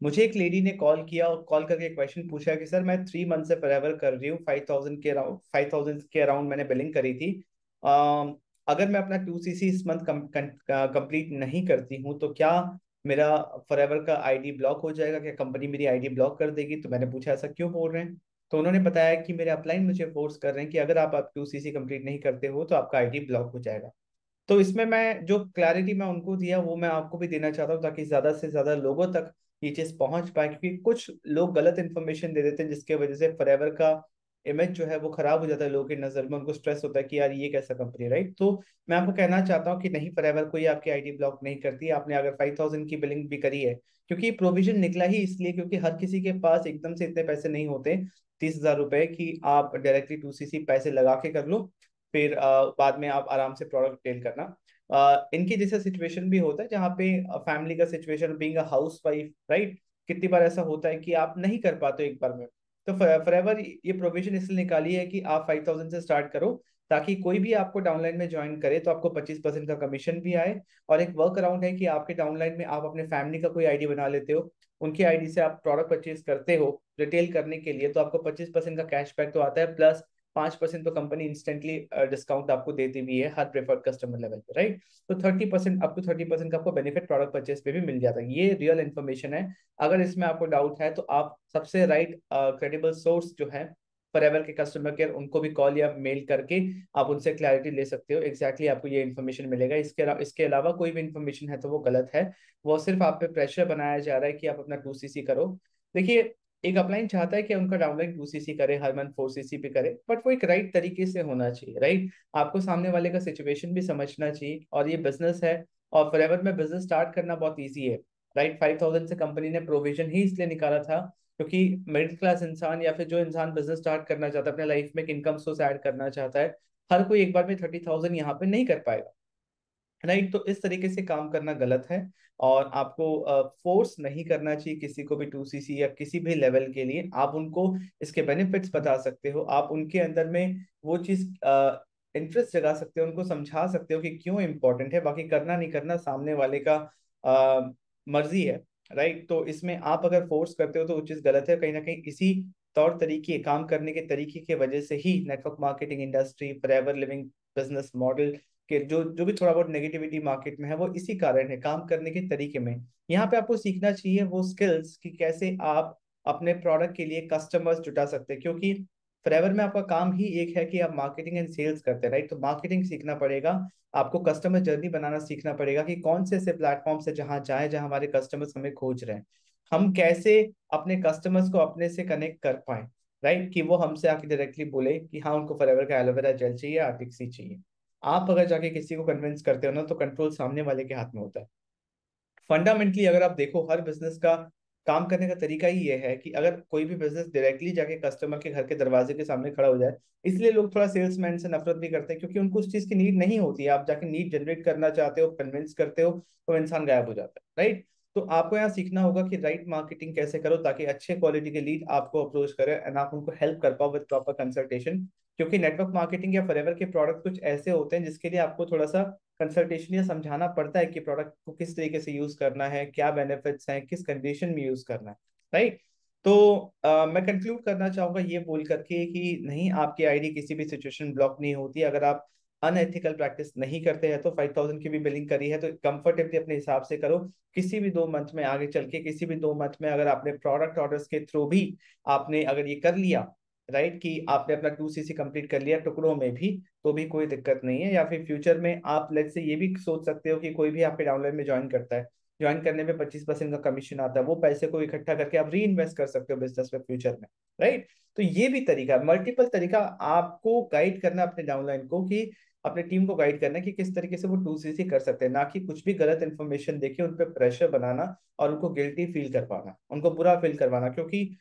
मुझे एक लेडी ने कॉल किया और कॉल करके क्वेश्चन पूछा कि सर मैं 3 मंथ से फॉरएवर कर रही हूँ, 5,000 के अराउंड मैंने बिलिंग करी थी। अम, अगर मैं अपना 2cc इस मंथ कंप्लीट नहीं करती हूँ तो क्या मेरा फॉरएवर का आईडी ब्लॉक हो जाएगा, क्या कंपनी मेरी आईडी ब्लॉक कर देगी? तो मैंने पूछा ऐसा क्यों बोल रहे हैं? तो उन्होंने बताया कि मेरे अपलाइन मुझे फोर्स कर रहे हैं कि अगर आप 2cc कंप्लीट नहीं करते हो तो आपका आईडी ब्लॉक हो जाएगा। तो इसमें मैं जो क्लैरिटी मैं उनको दिया वो मैं आपको भी देना चाहता हूँ, ताकि ज्यादा से ज्यादा लोगों तक ये चीज पहुंच पाए, क्योंकि कुछ लोग गलत इन्फॉर्मेशन दे देते हैं जिसके वजह से फॉरएवर का इमेज जो है वो खराब हो जाता है लोगों की नजर में। उनको स्ट्रेस होता है कि यार ये कैसा कंपनी है, राइट? तो मैं आपको कहना चाहता हूँ कि नहीं, फॉरएवर कोई आपकी आईडी ब्लॉक नहीं करती। आपने अगर 5,000 की बिलिंग भी करी है, क्योंकि प्रोविजन निकला ही इसलिए क्योंकि हर किसी के पास एकदम से इतने पैसे नहीं होते 30,000 रुपए कि आप डायरेक्टली 2cc पैसे लगा के कर लो, फिर बाद में आप आराम से प्रोडक्ट सेल करना। इनकी जैसा सिचुएशन भी होता है जहाँ पे फैमिली का situation, being a house wife, right? कितनी बार ऐसा होता है कि आप नहीं कर पाते एक बार में। तो फॉरएवर ये प्रोविजन इसलिए निकाली है कि आप 5,000 से स्टार्ट करो, ताकि कोई भी आपको डाउनलाइन में ज्वाइन करे तो आपको 25% का कमीशन भी आए। और एक वर्क अराउंड है कि आपके डाउनलाइन में आप अपने फैमिली का कोई आईडी बना लेते हो, उनकी आईडी से आप प्रोडक्ट परचेज करते हो रिटेल करने के लिए, तो आपको 25% का कैशबैक तो आता है, प्लस 5% तो कंपनी इंस्टेंटली डिस्काउंट आपको देती भी है हर प्रेफर्ड कस्टमर लेवल पे, राइट? तो 30%, अप टू 30% का आपको बेनिफिट प्रोडक्ट परचेज पे भी मिल जाता है। ये रियल इन्फॉर्मेशन है। अगर इसमें आपको डाउट है तो आप सबसे राइट क्रेडिबल सोर्स जो है फॉरएवर के कस्टमर केयर, उनको भी कॉल या मेल करके आप उनसे क्लैरिटी ले सकते हो। एग्जैक्टली आपको ये इन्फॉर्मेशन मिलेगा। इसके अलावा कोई भी इन्फॉर्मेशन है तो वो गलत है। वो सिर्फ आप पे प्रेशर बनाया जा रहा है कि आप अपना 2cc करो। देखिए, एक अपलाइन चाहता है कि उनका डाउनलाइन 2cc करे, हर मंथ 4cc पे करे, बट वो एक राइट तरीके से होना चाहिए, राइट? आपको सामने वाले का सिचुएशन भी समझना चाहिए, और ये बिजनेस है। और फॉरएवर में बिजनेस स्टार्ट करना बहुत ईजी है, राइट? 5,000 से कंपनी ने प्रोविजन ही इसलिए निकाला था क्योंकि मिडिल क्लास इंसान या फिर जो इंसान बिजनेस स्टार्ट करना चाहता है, अपने लाइफ में एक इनकम सोर्स ऐड करना चाहता है, हर कोई एक बार में 30,000 यहाँ पे नहीं कर पाएगा, राइट? तो इस तरीके से काम करना गलत है। और आपको फोर्स नहीं करना चाहिए किसी को भी 2cc या किसी भी लेवल के लिए। आप उनको इसके बेनिफिट्स बता सकते हो, आप उनके अंदर में वो चीज इंटरेस्ट जगा सकते हो, उनको समझा सकते हो कि क्यों इंपॉर्टेंट है। बाकी करना नहीं करना सामने वाले का मर्जी है, राइट? तो इसमें आप अगर फोर्स करते हो तो वो चीज गलत है। कहीं ना कहीं इसी तौर तरीके, काम करने के तरीके की वजह से ही network marketing industry, forever living business model कि जो जो भी थोड़ा बहुत नेगेटिविटी मार्केट में है वो इसी कारण है, काम करने के तरीके में। यहाँ पे आपको सीखना चाहिए वो स्किल्स कि कैसे आप अपने प्रोडक्ट के लिए कस्टमर्स जुटा सकते हैं, क्योंकि फॉरएवर में आपका काम ही एक है कि आप मार्केटिंग एंड सेल्स करते हैं, राइट? तो मार्केटिंग सीखना पड़ेगा, आपको कस्टमर जर्नी बनाना सीखना पड़ेगा कि कौन से ऐसे प्लेटफॉर्म से जहाँ जाए जहाँ हमारे कस्टमर्स हमें खोज रहे हैं, हम कैसे अपने कस्टमर्स को अपने से कनेक्ट कर पाए, राइट? कि वो हमसे आके डायरेक्टली बोले कि हाँ उनको फॉरएवर का एलोवेरा जेल चाहिए, आर्टिक चाहिए। आप अगर जाके किसी को कन्विंस करते हो ना तो कंट्रोल सामने वाले के हाथ में होता है। फंडामेंटली अगर आप देखो, हर बिजनेस का काम करने का तरीका ही ये है कि अगर कोई भी बिजनेस डायरेक्टली जाके कस्टमर के घर के दरवाजे के सामने खड़ा हो जाए, इसलिए लोग थोड़ा सेल्समैन से नफरत भी करते हैं, क्योंकि उनको उस चीज की नीड नहीं होती है। आप जाके नीड जनरेट करना चाहते हो, कन्विंस करते हो, तो इंसान गायब हो जाता है, राइट? तो आपको यहाँ सीखना होगा कि राइट मार्केटिंग कैसे करो ताकि अच्छे क्वालिटी के लीड आपको अप्रोच करे एंड आप उनको हेल्प कर पाओ विद प्रॉपर कंसल्टेशन। क्योंकि नेटवर्क मार्केटिंग या फॉरएवर के प्रोडक्ट कुछ ऐसे होते हैं जिसके लिए आपको थोड़ा सा कंसल्टेशन या समझाना पड़ता है कि प्रोडक्ट को किस तरीके से यूज करना है, क्या बेनिफिट्स हैं, किस कंडीशन में यूज करना है, राइट? तो मैं कंक्लूड करना चाहूंगा ये बोल करके कि नहीं, आपकी आईडी किसी भी सिचुएशन ब्लॉक नहीं होती। अगर आप अनएथिकल प्रैक्टिस नहीं करते हैं तो 5,000 की भी बिलिंग करी है तो कंफर्टेबली अपने हिसाब से करो। किसी भी 2 मंथ में आगे चल के, किसी भी 2 मंथ में अगर आपने प्रोडक्ट ऑर्डर्स के थ्रू भी आपने अगर ये कर लिया, राइट, कि आपने अपना 2cc कंप्लीट कर लिया टुकड़ों में भी, तो भी कोई दिक्कत नहीं है। या फिर फ्यूचर में आप लेट से ये भी सोच सकते हो कि कोई भी आपके डाउनलाइन में ज्वाइन करता है, ज्वाइन करने में 25% का कमीशन आता है, वो पैसे को इकट्ठा करके आप री इन्वेस्ट कर सकते हो बिजनेस में फ्यूचर में, राइट? तो ये भी तरीका, मल्टीपल तरीका आपको गाइड करना अपने डाउनलाइन को, कि अपने टीम को गाइड करना कि किस तरीके से वो 2cc कर सकते हैं, ना कि कुछ भी गलत इन्फॉर्मेशन देके उन पर प्रेशर बनाना और उनको गिल्टी फील करवाना, उनको बुरा फील करवाना। क्योंकि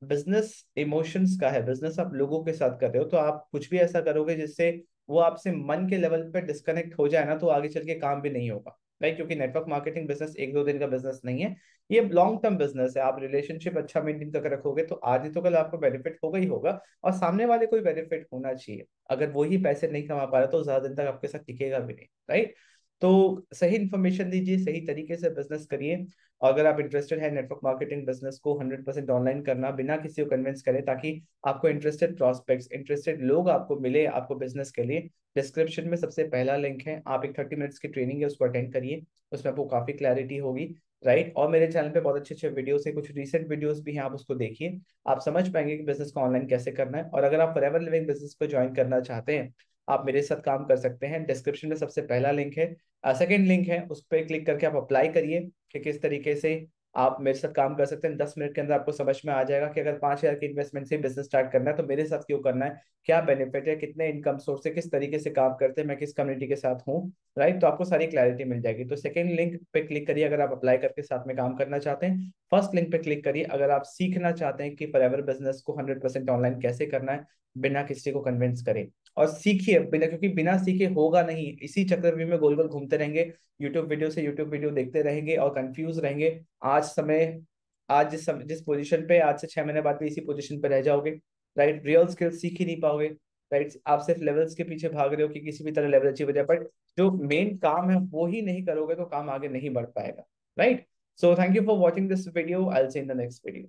बिजनेस इमोशंस का है, बिजनेस आप लोगों के साथ कर रहे हो, तो आप कुछ भी ऐसा करोगे जिससे वो आपसे मन के लेवल पे डिस्कनेक्ट हो जाए ना, तो आगे चल के काम भी नहीं होगा, राइट? क्योंकि नेटवर्क मार्केटिंग बिजनेस 1-2 दिन का बिजनेस नहीं है, ये लॉन्ग टर्म बिजनेस है। आप रिलेशनशिप अच्छा मेंटेन करके रखोगे तो आज नहीं तो कल आपको बेनिफिट होगा ही होगा, और सामने वाले को भी बेनिफिट होना चाहिए। अगर वो ही पैसे नहीं कमा पा रहा तो ज्यादा दिन तक आपके साथ टिकेगा भी नहीं, राइट? तो सही इन्फॉर्मेशन दीजिए, सही तरीके से बिजनेस करिए। अगर आप इंटरेस्टेड है नेटवर्क मार्केटिंग बिजनेस को 100% ऑनलाइन करना, बिना किसी को कन्विंस करें, ताकि आपको इंटरेस्टेड प्रॉस्पेक्ट्स, इंटरेस्टेड लोग आपको मिले आपको बिजनेस के लिए, डिस्क्रिप्शन में सबसे पहला लिंक है, आप एक 30 मिनट्स की ट्रेनिंग है उसको अटेंड करिए, उसमें आपको काफी क्लैरिटी होगी। राइट, और मेरे चैनल पे बहुत अच्छे अच्छे वीडियोस है, कुछ रीसेंट वीडियोस भी हैं, आप उसको देखिए, आप समझ पाएंगे कि बिजनेस को ऑनलाइन कैसे करना है। और अगर आप फॉरएवर लिविंग बिजनेस को ज्वाइन करना चाहते हैं, आप मेरे साथ काम कर सकते हैं। डिस्क्रिप्शन में सबसे पहला लिंक है, सेकंड लिंक है, उस पर क्लिक करके आप अप्लाई करिए कि किस तरीके से आप मेरे साथ काम कर सकते हैं। 10 मिनट के अंदर आपको समझ में आ जाएगा कि अगर 5,000 की इन्वेस्टमेंट से बिजनेस स्टार्ट करना है तो मेरे साथ क्यों करना है, क्या बेनिफिट है, कितने इनकम सोर्स है, किस तरीके से काम करते हैं, मैं किस कम्युनिटी के साथ हूँ। राइट, तो आपको सारी क्लैरिटी मिल जाएगी। तो सेकंड लिंक पे क्लिक करिए अगर आप अप्लाई करके साथ में काम करना चाहते हैं। फर्स्ट लिंक पे क्लिक करिए अगर आप सीखना चाहते हैं कि फॉरएवर बिजनेस को 100% ऑनलाइन कैसे करना है बिना किसी को कन्विंस करे। और सीखिए बिना, क्योंकि बिना सीखे होगा नहीं, इसी चक्रव्यूह में गोल गोल घूमते रहेंगे, यूट्यूब वीडियो से यूट्यूब वीडियो देखते रहेंगे और कंफ्यूज रहेंगे। आज जिस पोजीशन पे, आज से 6 महीने बाद भी इसी पोजीशन पे रह जाओगे। राइट, रियल स्किल्स सीख ही नहीं पाओगे। राइट, आप सिर्फ लेवल्स के पीछे भाग रहे हो कि किसी भी तरह लेवल अचीव हो जाए, बट जो मेन काम है वो ही नहीं करोगे तो काम आगे नहीं बढ़ पाएगा। Right, so thank you for watching this video, I will see in the next video.